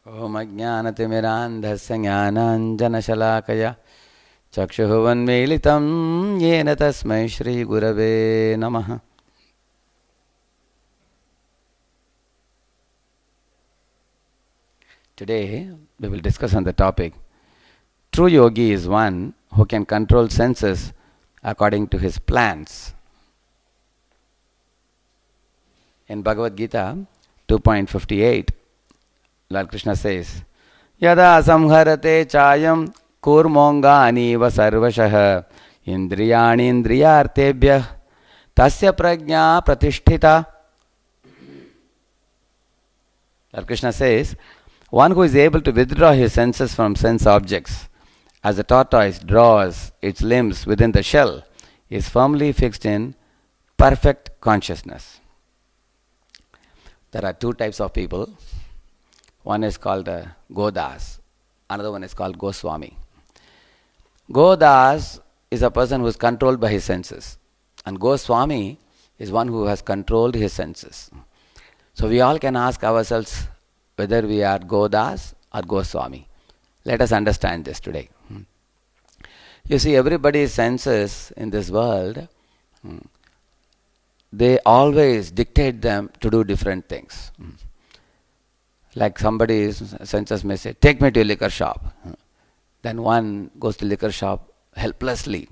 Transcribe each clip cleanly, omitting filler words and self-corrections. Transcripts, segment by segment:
ओम अज्ञानतिमिरान्धस्य ज्ञानाञ्जनशलाकया चक्षुरुन्मीलितं येन तस्मै श्रीगुरवे नमः। Today we will discuss on the topic, true yogi is one who can control senses according to his plans. In Bhagavad Gita 2.58, Lord Krishna says, Yada samharate chayam kurmongani sarvashah indriyani indriyartebhyah tasya prajna pratisthita. Lord Krishna says, one who is able to withdraw his senses from sense objects, as a tortoise draws its limbs within the shell, is firmly fixed in perfect consciousness. There are two types of people. One is called Godas, another one is called Goswami. Godas is a person who is controlled by his senses, and Goswami is one who has controlled his senses. So we all can ask ourselves whether we are Godas or Goswami. Let us understand this today. You see, everybody's senses in this world, they always dictate them to do different things. Like somebody's senses may say, take me to a liquor shop. Then one goes to liquor shop helplessly,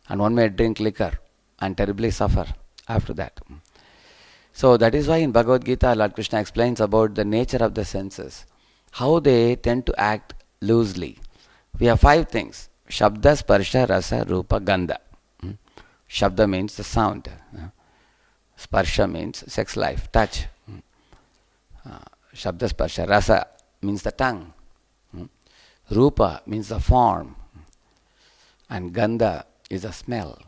and one may drink liquor and terribly suffer after that. So that is why in Bhagavad Gita, Lord Krishna explains about the nature of the senses, how they tend to act loosely. We have 5 things: Shabda, Sparsha, Rasa, Rupa, Gandha. Shabda means the sound. Sparsha means sex life, touch. Shabda, Sparsha. Rasa means the tongue. Rupa means the form. And Gandha is the smell.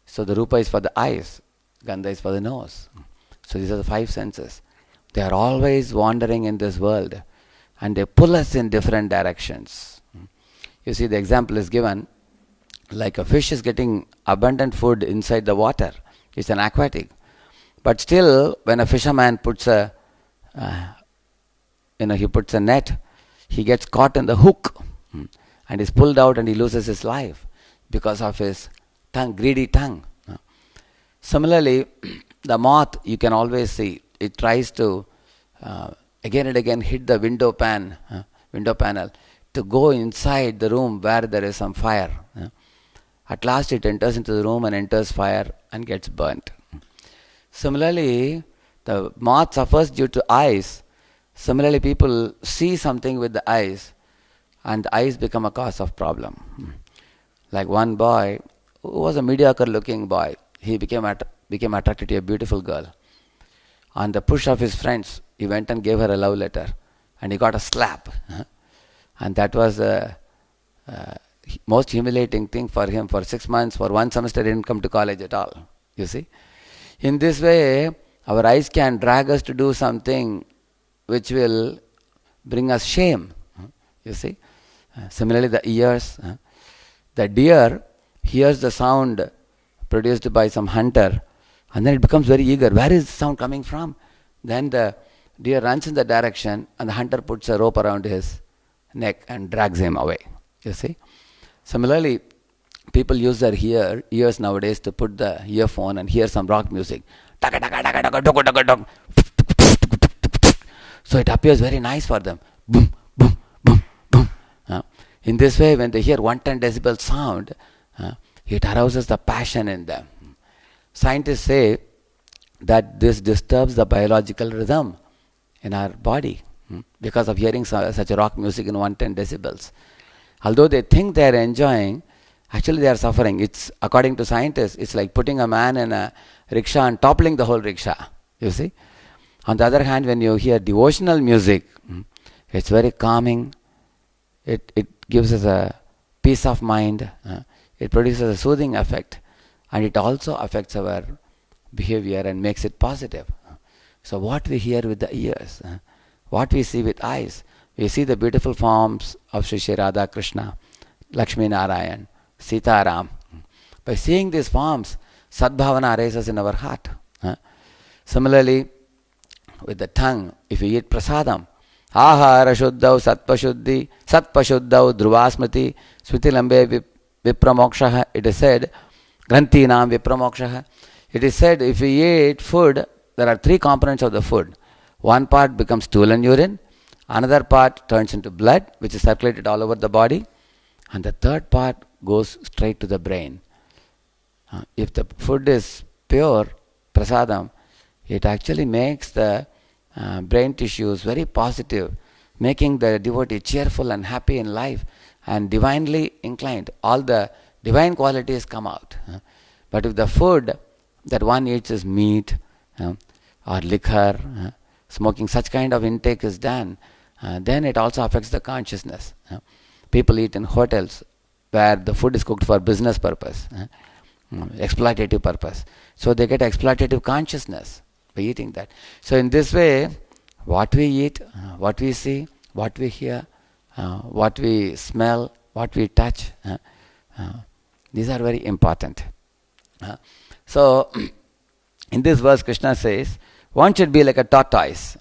So the Rupa is for the eyes, Gandha is for the nose. So these are the 5 senses. They are always wandering in this world, and they pull us in different directions. You see, the example is given like a fish is getting abundant food inside the water. It's an aquatic. But still, when a fisherman puts he puts a net, he gets caught in the hook and is pulled out, and he loses his life because of his tongue, greedy tongue. Similarly, the moth, you can always see, it tries to again and again hit the window panel to go inside the room where there is some fire. At last it enters into the room and enters fire and gets burnt. Similarly, the moth suffers due to eyes. Similarly, people see something with the eyes, and the eyes become a cause of problem. Like one boy who was a mediocre looking boy, he became attracted to a beautiful girl. On the push of his friends, he went and gave her a love letter, and he got a slap. And that was the most humiliating thing for him. For 6 months, for 1 semester, he didn't come to college at all. You see? In this way, our eyes can drag us to do something which will bring us shame. You see? Similarly, the ears. The deer hears the sound produced by some hunter, and then it becomes very eager. Where is the sound coming from? Then the deer runs in the direction, and the hunter puts a rope around his neck and drags him away. You see? Similarly, people use their ears nowadays to put the earphone and hear some rock music. So it appears very nice for them. Boom, boom, boom, boom. In this way, when they hear 110 decibel sound, it arouses the passion in them. Scientists say that this disturbs the biological rhythm in our body because of hearing such a rock music in 110 decibels. Although they think they are enjoying, actually they are suffering. It's, according to scientists, it's like putting a man in a rickshaw and toppling the whole rickshaw. You see? On the other hand, when you hear devotional music, it's very calming. It gives us a peace of mind. It produces a soothing effect, and it also affects our behavior and makes it positive. So what we hear with the ears, what we see with eyes, we see the beautiful forms of Sri Sri Radha Krishna, Lakshmi Narayan, Sita Ram. By seeing these forms, Sadbhavana arises in our heart. Similarly, with the tongue, if you eat prasadam, Ahara Shuddhau Satpashuddhau Dhruvasmriti Smritilambe Vipramokshaha. It is said, Grantinam Vipramokshaha. It is said, if we eat food, there are three components of the food. One part becomes stool and urine, another part turns into blood, which is circulated all over the body, and the third part goes straight to the brain. If the food is pure, prasadam, it actually makes the brain tissues very positive, making the devotee cheerful and happy in life and divinely inclined. All the divine qualities come out. But if the food that one eats is meat or liquor, smoking, such kind of intake is done, then it also affects the consciousness. People eat in hotels where the food is cooked for business purpose, exploitative purpose. So they get exploitative consciousness by eating that. So in this way, what we eat, what we see, what we hear, what we smell, what we touch, these are very important. So in this verse, Krishna says, one should be like a tortoise,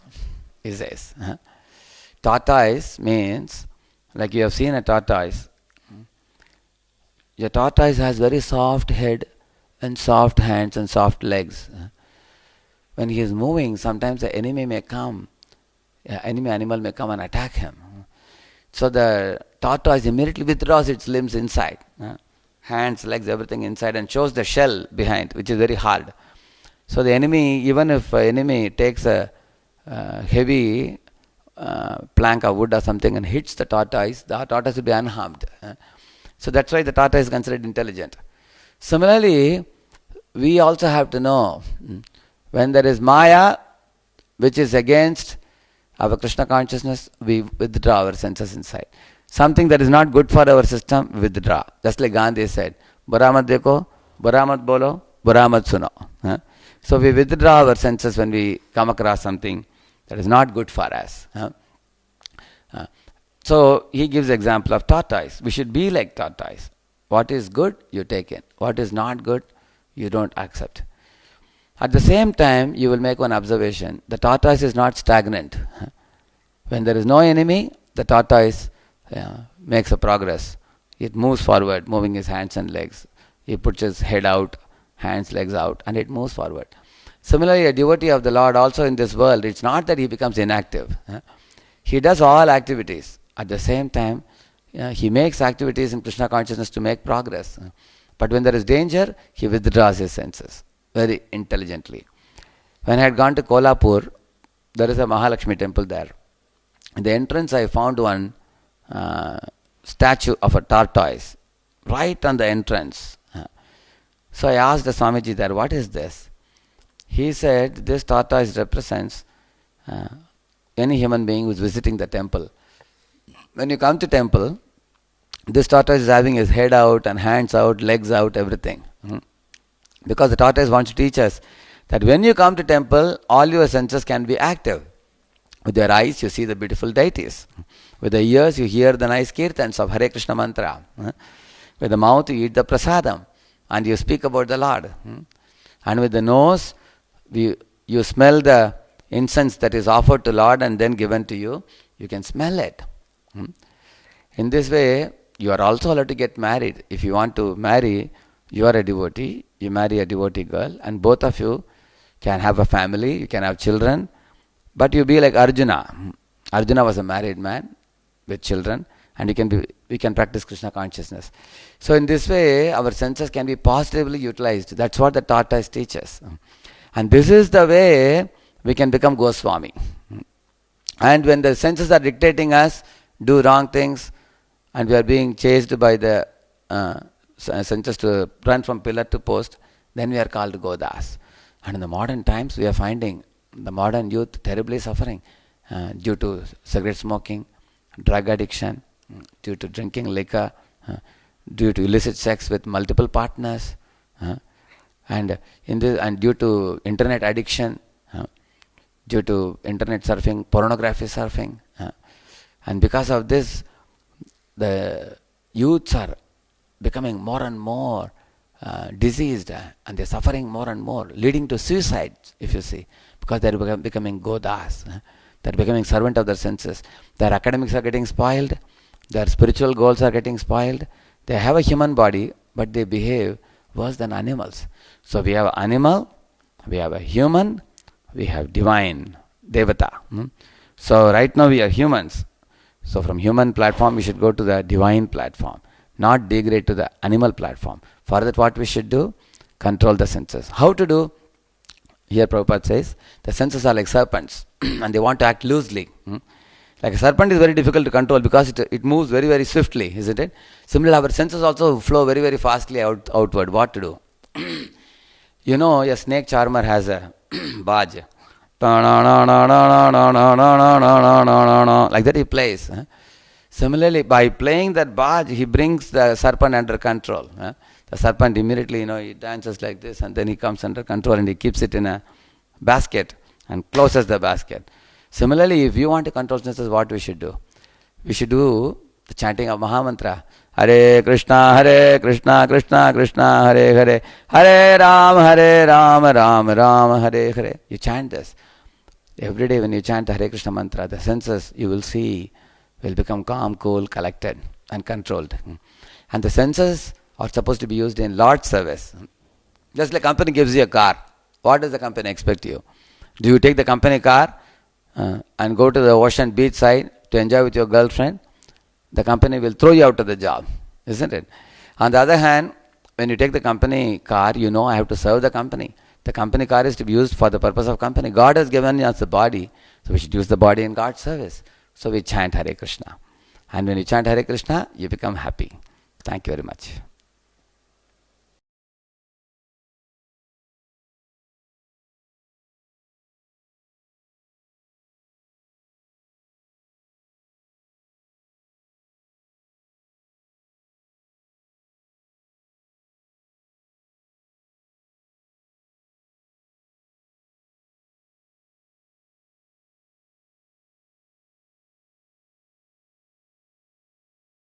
he says. Tortoise means, like you have seen a tortoise. A tortoise has very soft head and soft hands and soft legs. When he is moving, sometimes the enemy may come, enemy animal may come and attack him. So the tortoise immediately withdraws its limbs inside, hands, legs, everything inside, and shows the shell behind, which is very hard. So the enemy, even if an enemy takes a heavy plank of wood or something and hits the tortoise will be unharmed. So that's why the tortoise is considered intelligent. Similarly, we also have to know when there is Maya, which is against our Krishna consciousness, we withdraw our senses inside. Something that is not good for our system, we withdraw. Just like Gandhi said, Bura mat dekho, Bura mat bolo, Bura mat suno. So we withdraw our senses when we come across something that is not good for us. So he gives example of tortoise. We should be like tortoise. What is good, you take in. What is not good, you don't accept. At the same time, you will make one observation. The tortoise is not stagnant. When there is no enemy, the tortoise makes a progress. It moves forward, moving his hands and legs. He puts his head out, hands, legs out, and it moves forward. Similarly, a devotee of the Lord also in this world, it's not that he becomes inactive. He does all activities. At the same time, he makes activities in Krishna consciousness to make progress. But when there is danger, he withdraws his senses very intelligently. When I had gone to Kolhapur, there is a Mahalakshmi temple there. In the entrance, I found one statue of a tortoise right on the entrance. So I asked the Swamiji there, what is this? He said, this tortoise represents any human being who is visiting the temple. When you come to temple, this tortoise is having his head out and hands out, legs out, everything. Because the tortoise wants to teach us that when you come to temple, all your senses can be active. With your eyes, you see the beautiful deities. With the ears, you hear the nice kirtans of Hare Krishna mantra. With the mouth, you eat the prasadam and you speak about the Lord. And with the nose, you smell the incense that is offered to Lord and then given to you. You can smell it. In this way, you are also allowed to get married. If you want to marry, you are a devotee, you marry a devotee girl, and both of you can have a family, you can have children, but you be like Arjuna. Arjuna was a married man with children, and we can practice Krishna consciousness. So in this way, our senses can be positively utilized. That's what the tortoise teaches. And this is the way we can become Goswami. And when the senses are dictating us, do wrong things, and we are being chased by the senses to run from pillar to post, then we are called Godas. And in the modern times, we are finding the modern youth terribly suffering due to cigarette smoking, drug addiction, due to drinking liquor, due to illicit sex with multiple partners, and due to internet addiction, due to internet surfing, pornography surfing. And because of this, the youths are becoming more and more diseased, and they're suffering more and more, leading to suicides, if you see, because they're becoming Godas. They're becoming servant of their senses. Their academics are getting spoiled. Their spiritual goals are getting spoiled. They have a human body, but they behave worse than animals. So we have animal, we have a human, we have divine, devata. So right now we are humans. So from human platform we should go to the divine platform, not degrade to the animal platform. For that what we should do? Control the senses. How to do? Here Prabhupada says, the senses are like serpents and they want to act loosely. Like a serpent is very difficult to control because it moves very, very swiftly, isn't it? Similarly, our senses also flow very, very fastly outward. What to do? You know, a snake charmer has a baj. Like that he plays. Similarly, by playing that baj, he brings the serpent under control. The serpent immediately, he dances like this and then he comes under control and he keeps it in a basket and closes the basket. Similarly, if you want to control senses, what we should do? We should do the chanting of Mahamantra. Hare Krishna, Krishna Krishna, Hare Hare, Hare Ram, Ram Ram, Hare Hare. You chant this. Every day when you chant the Hare Krishna mantra, the senses, you will see, will become calm, cool, collected and controlled. And the senses are supposed to be used in Lord's service. Just like company gives you a car. What does the company expect you? Do you take the company car and go to the ocean beach side to enjoy with your girlfriend? The company will throw you out of the job, isn't it? On the other hand, when you take the company car, I have to serve the company. The company car is to be used for the purpose of company. God has given us the body, so we should use the body in God's service. So we chant Hare Krishna. And when you chant Hare Krishna, you become happy. Thank you very much.